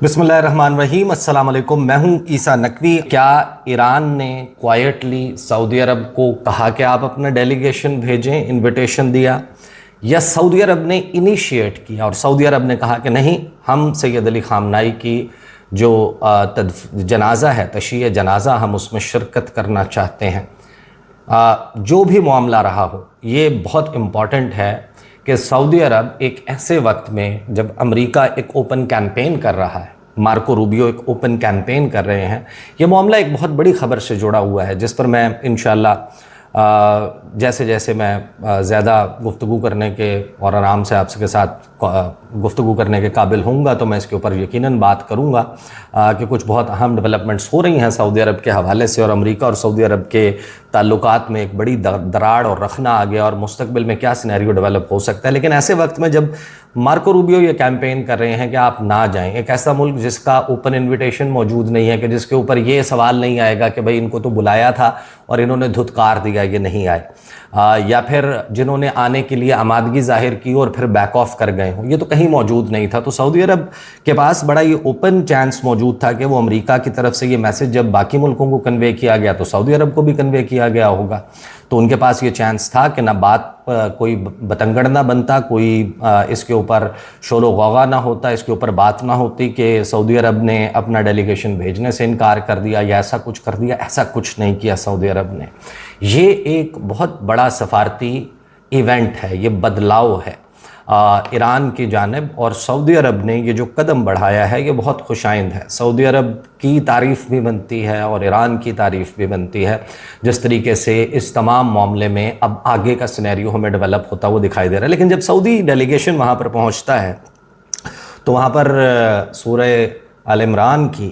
بسم اللہ الرحمن الرحیم، السلام علیکم۔ میں ہوں عیسیٰ نقوی۔ کیا ایران نے کوائٹلی سعودی عرب کو کہا کہ آپ اپنا ڈیلیگیشن بھیجیں، انویٹیشن دیا، یا سعودی عرب نے انیشیٹ کیا اور سعودی عرب نے کہا کہ نہیں، ہم سید علی خامنہئی کی جو جنازہ ہے، تشییع جنازہ، ہم اس میں شرکت کرنا چاہتے ہیں؟ جو بھی معاملہ رہا ہو، یہ بہت امپورٹنٹ ہے کہ سعودی عرب ایک ایسے وقت میں جب امریکہ ایک اوپن کیمپین کر رہا ہے، مارکو روبیو ایک اوپن کیمپین کر رہے ہیں، یہ معاملہ ایک بہت بڑی خبر سے جڑا ہوا ہے جس پر میں انشاءاللہ جیسے جیسے میں زیادہ گفتگو کرنے کے اور آرام سے آپ کے ساتھ گفتگو کرنے کے قابل ہوں گا تو میں اس کے اوپر یقیناً بات کروں گا کہ کچھ بہت اہم ڈیولپمنٹس ہو رہی ہیں سعودی عرب کے حوالے سے، اور امریکہ اور سعودی عرب کے تعلقات میں ایک بڑی دراڑ اور رخنا آ گیا، اور مستقبل میں کیا سینیریو ڈیولپ ہو سکتا ہے۔ لیکن ایسے وقت میں جب مارکو روبیو یہ کیمپین کر رہے ہیں کہ آپ نہ جائیں، ایک ایسا ملک جس کا اوپن انویٹیشن موجود نہیں ہے، کہ جس کے اوپر یہ سوال نہیں آئے گا کہ بھئی ان کو تو بلایا تھا اور انہوں نے دھتکار دیا، یہ نہیں آئے، یا پھر جنہوں نے آنے کے لیے آمادگی ظاہر کی اور پھر بیک آف کر گئے ہوں، یہ تو کہیں موجود نہیں تھا۔ تو سعودی عرب کے پاس بڑا یہ اوپن چانس موجود تھا کہ وہ امریکہ کی طرف سے یہ میسج جب باقی ملکوں کو کنوے کیا گیا تو سعودی عرب کو بھی کنوے کیا گیا ہوگا، تو ان کے پاس یہ چانس تھا کہ نہ بات کوئی بتنگڑ نہ بنتا، کوئی اس کے اوپر شور و غوغا نہ ہوتا، اس کے اوپر بات نہ ہوتی کہ سعودی عرب نے اپنا ڈیلیگیشن بھیجنے سے انکار کر دیا یا ایسا کچھ کر دیا۔ ایسا کچھ نہیں کیا سعودی عرب نے۔ یہ ایک بہت بڑا سفارتی ایونٹ ہے، یہ بدلاؤ ہے ایران کی جانب، اور سعودی عرب نے یہ جو قدم بڑھایا ہے یہ بہت خوش آئند ہے۔ سعودی عرب کی تعریف بھی بنتی ہے اور ایران کی تعریف بھی بنتی ہے، جس طریقے سے اس تمام معاملے میں اب آگے کا سینیریو ہمیں ڈیولپ ہوتا وہ دکھائی دے رہا ہے۔ لیکن جب سعودی ڈیلیگیشن وہاں پر پہنچتا ہے تو وہاں پر سورہ آل عمران کی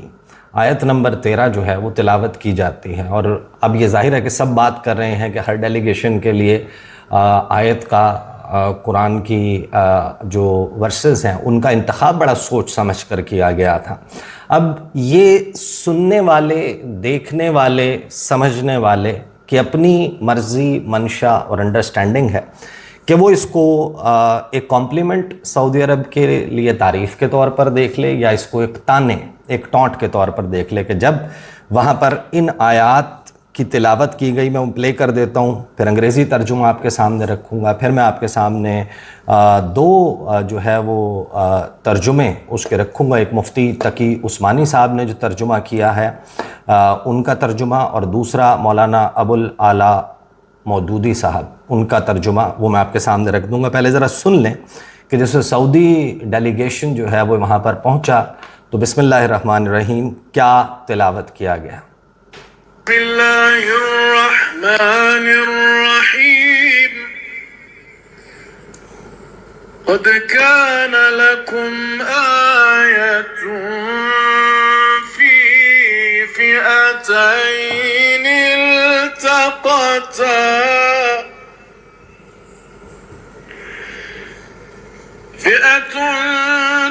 آیت نمبر 13 جو ہے وہ تلاوت کی جاتی ہے، اور اب یہ ظاہر ہے کہ سب بات کر رہے ہیں کہ ہر ڈیلیگیشن کے لیے آیت کا، قرآن کی جو ورسز ہیں ان کا انتخاب بڑا سوچ سمجھ کر کیا گیا تھا۔ اب یہ سننے والے، دیکھنے والے، سمجھنے والے کی اپنی مرضی، منشا اور انڈرسٹینڈنگ ہے کہ وہ اس کو ایک کمپلیمنٹ سعودی عرب کے لیے تعریف کے طور پر دیکھ لے، یا اس کو ایک تانے، ایک ٹونٹ کے طور پر دیکھ لے کہ جب وہاں پر ان آیات کی تلاوت کی گئی۔ میں پلے کر دیتا ہوں، پھر انگریزی ترجمہ آپ کے سامنے رکھوں گا، پھر میں آپ کے سامنے دو جو ہے وہ ترجمے اس کے رکھوں گا، ایک مفتی تقی عثمانی صاحب نے جو ترجمہ کیا ہے ان کا ترجمہ، اور دوسرا مولانا ابوالعلا مودودی صاحب ان کا ترجمہ، وہ میں آپ کے سامنے رکھ دوں گا۔ پہلے ذرا سن لیں کہ جیسے سعودی ڈیلیگیشن جو ہے وہ وہاں پر پہنچا تو بسم اللہ الرحمن الرحیم کیا تلاوت کیا گیا۔ بسم اللہ الرحمن الرحیم قد كان لكم آیۃ فی فئتین التقتا فئة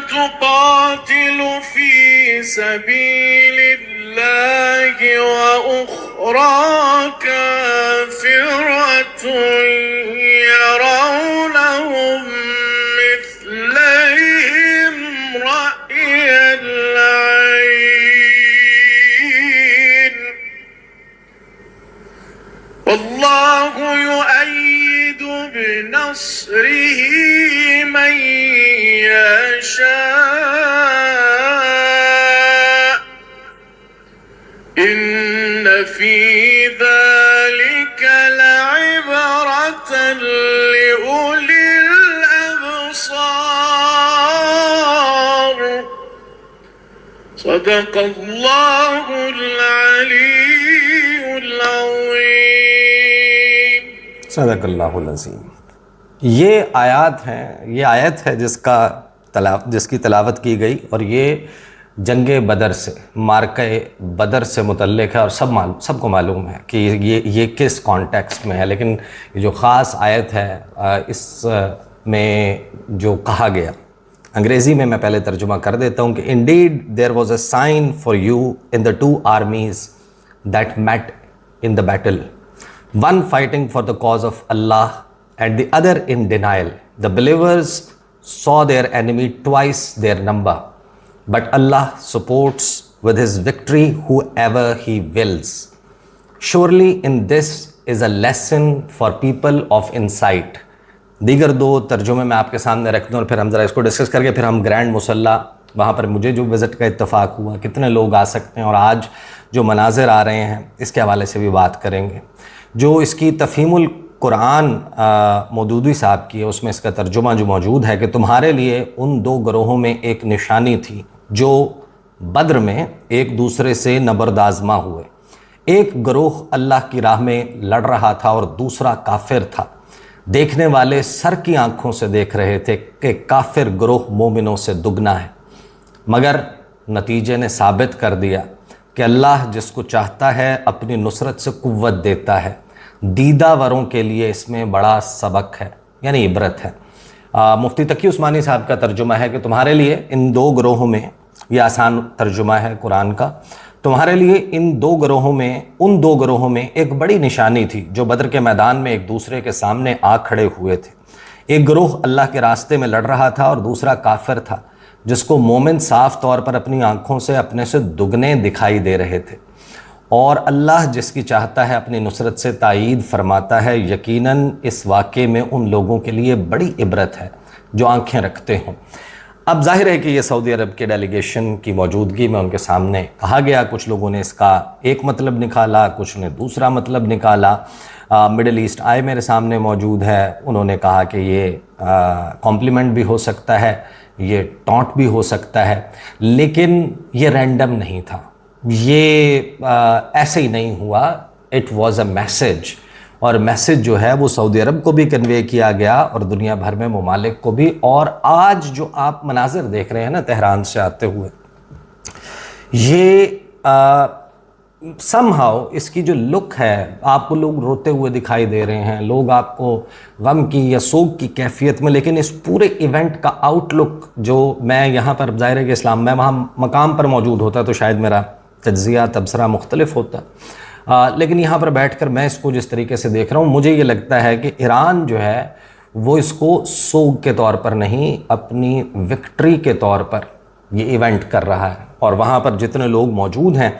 تقاتل في سبيل الله وأخرى كافرة يرونهم مثليهم رأي العين والله يؤيد بنصره من يشاء إن في ذلك لعبرة لأولي الأبصار صدق الله العلي العظيم۔ صدق اللہ العظیم۔ یہ آیات ہیں، یہ آیت ہے جس کی تلاوت کی گئی، اور یہ جنگ بدر سے، مارکہ بدر سے متعلق ہے، اور سب کو معلوم ہے کہ یہ کس کانٹیکسٹ میں ہے۔ لیکن یہ جو خاص آیت ہے اس میں جو کہا گیا، انگریزی میں پہلے ترجمہ کر دیتا ہوں کہ indeed there was a sign for you in the two armies that met in the battle, one fighting for the cause of Allah and the other in denial. The believers saw their enemy twice their number but Allah supports with His victory whoever He wills. Surely in this is a lesson for people of insight. دیگر دو ترجمے میں آپ کے سامنے رکھ دوں اور پھر ہم ذرا اس کو ڈسکس کر کے پھر ہم گرینڈ مصلی وہاں پر مجھے جو وزٹ کا اتفاق ہوا کتنے لوگ آ سکتے ہیں اور آج جو مناظر آ رہے ہیں اس کے حوالے سے بھی بات کریں گے. جو اس کی تفہیم القرآن مودودی صاحب کی ہے اس میں اس کا ترجمہ جو موجود ہے کہ تمہارے لیے ان دو گروہوں میں ایک نشانی تھی جو بدر میں ایک دوسرے سے نبردآزما ہوئے. ایک گروہ اللہ کی راہ میں لڑ رہا تھا اور دوسرا کافر تھا. دیکھنے والے سر کی آنکھوں سے دیکھ رہے تھے کہ کافر گروہ مومنوں سے دگنا ہے، مگر نتیجے نے ثابت کر دیا کہ اللہ جس کو چاہتا ہے اپنی نصرت سے قوت دیتا ہے. دیدہ وروں کے لیے اس میں بڑا سبق ہے، یعنی عبرت ہے. مفتی تقی عثمانی صاحب کا ترجمہ ہے کہ تمہارے لیے ان دو گروہوں میں، یہ آسان ترجمہ ہے قرآن کا، تمہارے لیے ان دو گروہوں میں ایک بڑی نشانی تھی جو بدر کے میدان میں ایک دوسرے کے سامنے آ کھڑے ہوئے تھے. ایک گروہ اللہ کے راستے میں لڑ رہا تھا اور دوسرا کافر تھا جس کو مومن صاف طور پر اپنی آنکھوں سے اپنے سے دگنے دکھائی دے رہے تھے. اور اللہ جس کی چاہتا ہے اپنی نصرت سے تائید فرماتا ہے. یقیناً اس واقعے میں ان لوگوں کے لیے بڑی عبرت ہے جو آنکھیں رکھتے ہوں. اب ظاہر ہے کہ یہ سعودی عرب کے ڈیلیگیشن کی موجودگی میں ان کے سامنے کہا گیا. کچھ لوگوں نے اس کا ایک مطلب نکالا، کچھ نے دوسرا مطلب نکالا. مڈل ایسٹ آئے میرے سامنے موجود ہے، انہوں نے کہا کہ یہ کمپلیمنٹ بھی ہو سکتا ہے، یہ ٹونٹ بھی ہو سکتا ہے، لیکن یہ رینڈم نہیں تھا، یہ ایسے ہی نہیں ہوا. اٹ واز اے میسج، اور میسج جو ہے وہ سعودی عرب کو بھی کنوے کیا گیا اور دنیا بھر میں ممالک کو بھی. اور آج جو آپ مناظر دیکھ رہے ہیں نا تہران سے آتے ہوئے، یہ سم ہاؤ اس کی جو لک ہے، آپ کو لوگ روتے ہوئے دکھائی دے رہے ہیں، لوگ آپ کو غم کی یا سوگ کی کیفیت میں، لیکن اس پورے ایونٹ کا آؤٹ لک جو میں یہاں پر ظاہر ہے کہ اسلام میں وہاں مقام پر موجود ہوتا تو شاید میرا تجزیہ تبصرہ مختلف ہوتا، لیکن یہاں پر بیٹھ کر میں اس کو جس طریقے سے دیکھ رہا ہوں مجھے یہ لگتا ہے کہ ایران جو ہے وہ اس کو سوگ کے طور پر نہیں، اپنی وکٹری کے طور پر یہ ایونٹ کر رہا ہے. اور وہاں پر جتنے لوگ موجود ہیں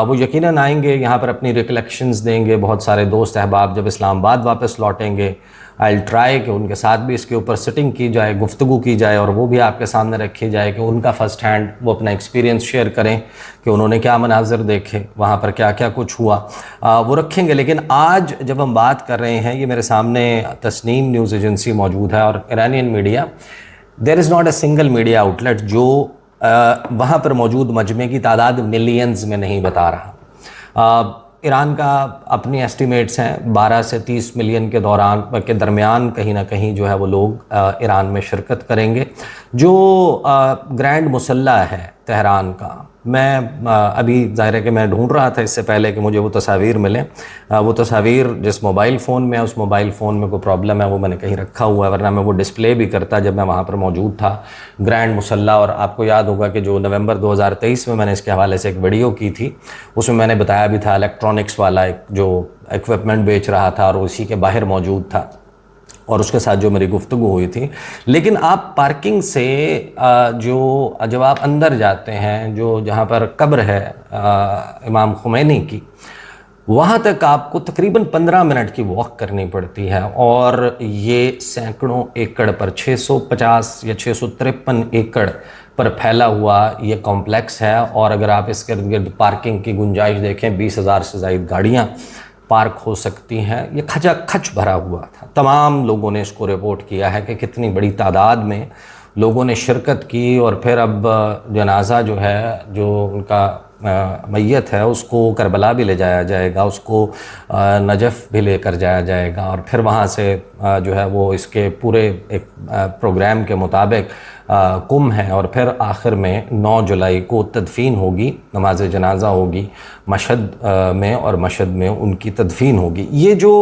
وہ یقیناً آئیں گے، یہاں پر اپنی ریکلیکشنز دیں گے. بہت سارے دوست احباب جب اسلام آباد واپس لوٹیں گے، آئی ٹرائی کہ ان کے ساتھ بھی اس کے اوپر سٹنگ کی جائے، گفتگو کی جائے اور وہ بھی آپ کے سامنے رکھی جائے کہ ان کا فرسٹ ہینڈ وہ اپنا ایکسپیرینس شیئر کریں کہ انہوں نے کیا مناظر دیکھے، وہاں پر کیا کیا کچھ ہوا، وہ رکھیں گے. لیکن آج جب ہم بات کر رہے ہیں، یہ میرے سامنے تسنیم نیوز ایجنسی موجود ہے اور Iranian media, there is not a single media outlet جو وہاں پر موجود مجمع کی تعداد ملینز میں نہیں بتا رہا. ایران کا اپنی ایسٹیمیٹس ہیں 12 سے 30 ملین کے درمیان کہیں نہ کہیں جو ہے وہ لوگ ایران میں شرکت کریں گے. جو گرینڈ مصلی ہے تہران کا، میں ابھی ظاہر ہے کہ میں ڈھونڈ رہا تھا اس سے پہلے کہ مجھے وہ تصاویر ملیں. وہ تصاویر جس موبائل فون میں، اس موبائل فون میں کوئی پرابلم ہے، وہ میں نے کہیں رکھا ہوا ہے، ورنہ میں وہ ڈسپلے بھی کرتا جب میں وہاں پر موجود تھا. گرینڈ مصلی، اور آپ کو یاد ہوگا کہ جو نومبر 2023 میں نے اس کے حوالے سے ایک ویڈیو کی تھی، اس میں نے بتایا بھی تھا الیکٹرانکس والا ایک جو ایکوپمنٹ بیچ رہا تھا اور اسی کے باہر موجود تھا اور اس کے ساتھ جو میری گفتگو ہوئی تھی. لیکن آپ پارکنگ سے جب آپ اندر جاتے ہیں، جہاں پر قبر ہے امام خمینی کی، وہاں تک آپ کو تقریباً 15 منٹ کی واک کرنی پڑتی ہے. اور یہ سینکڑوں ایکڑ پر 650 یا 653 ایکڑ پر پھیلا ہوا یہ کمپلیکس ہے. اور اگر آپ اس کے ارد گرد پارکنگ کی گنجائش دیکھیں، 20,000 سے زائد گاڑیاں پارک ہو سکتی ہیں. یہ کھچا کھچ بھرا ہوا تھا. تمام لوگوں نے اس کو رپورٹ کیا ہے کہ کتنی بڑی تعداد میں لوگوں نے شرکت کی. اور پھر اب جنازہ جو ہے، جو ان کا میت ہے، اس کو کربلا بھی لے جایا جائے گا، اس کو نجف بھی لے کر جایا جائے گا، اور پھر وہاں سے جو ہے وہ اس کے پورے ایک پروگرام کے مطابق قم ہے. اور پھر آخر میں 9 جولائی کو تدفین ہوگی، نماز جنازہ ہوگی مشہد میں، اور مشہد میں ان کی تدفین ہوگی. یہ جو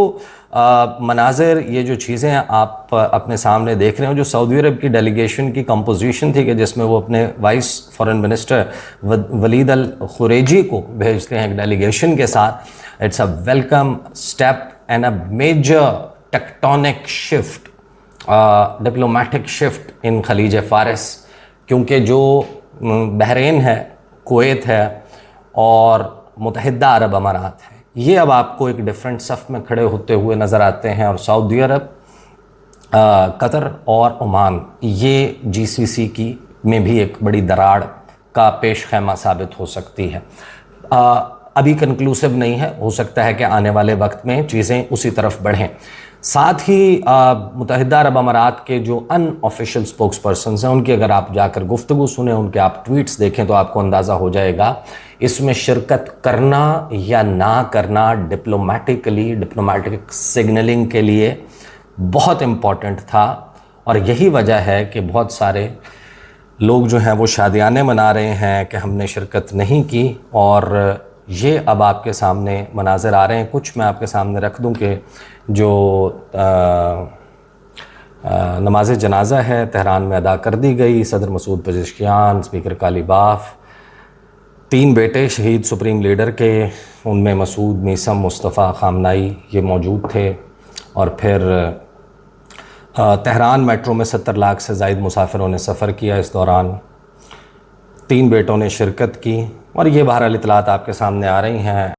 مناظر، یہ جو چیزیں آپ اپنے سامنے دیکھ رہے ہیں، جو سعودی عرب کی ڈیلیگیشن کی کمپوزیشن تھی کہ جس میں وہ اپنے vice foreign minister Waleed Alkhuraiji کو بھیجتے ہیں ایک ڈیلیگیشن کے ساتھ. It's a welcome step and a major tectonic shift, diplomatic shift in خلیج فارس. کیونکہ جو بحرین ہے، کویت ہے اور متحدہ عرب امارات ہے، یہ اب آپ کو ایک ڈیفرنٹ صف میں کھڑے ہوتے ہوئے نظر آتے ہیں، اور سعودی عرب، قطر اور عمان یہ جی سی سی کی میں بھی ایک بڑی دراڑ کا پیش خیمہ ثابت ہو سکتی ہے۔ ابھی کنکلوسیو نہیں ہے، ہو سکتا ہے کہ آنے والے وقت میں چیزیں اسی طرف بڑھیں۔ ساتھ ہی متحدہ عرب امارات کے جو ان آفیشیل سپوکس پرسنز ہیں، ان کی اگر آپ جا کر گفتگو سنیں، ان کے آپ ٹویٹس دیکھیں تو آپ کو اندازہ ہو جائے گا اس میں شرکت کرنا یا نہ کرنا ڈپلومیٹک سگنلنگ کے لیے بہت امپورٹنٹ تھا، اور یہی وجہ ہے کہ بہت سارے لوگ جو ہیں وہ شادیانے منا رہے ہیں کہ ہم نے شرکت نہیں کی، اور یہ اب آپ کے سامنے مناظر آ رہے ہیں۔ کچھ میں آپ کے سامنے رکھ دوں کہ جو نماز جنازہ ہے تہران میں ادا کر دی گئی، صدر مسعود پزشکیان، اسپیکر کالی باف، 3 بیٹے شہید سپریم لیڈر کے، ان میں مسعود، میثم، مصطفیٰ، خامنائی یہ موجود تھے، اور پھر تہران میٹرو میں 70 لاکھ سے زائد مسافروں نے سفر کیا اس دوران، 3 بیٹوں نے شرکت کی، اور یہ بہرحال اطلاعات آپ کے سامنے آ رہی ہیں۔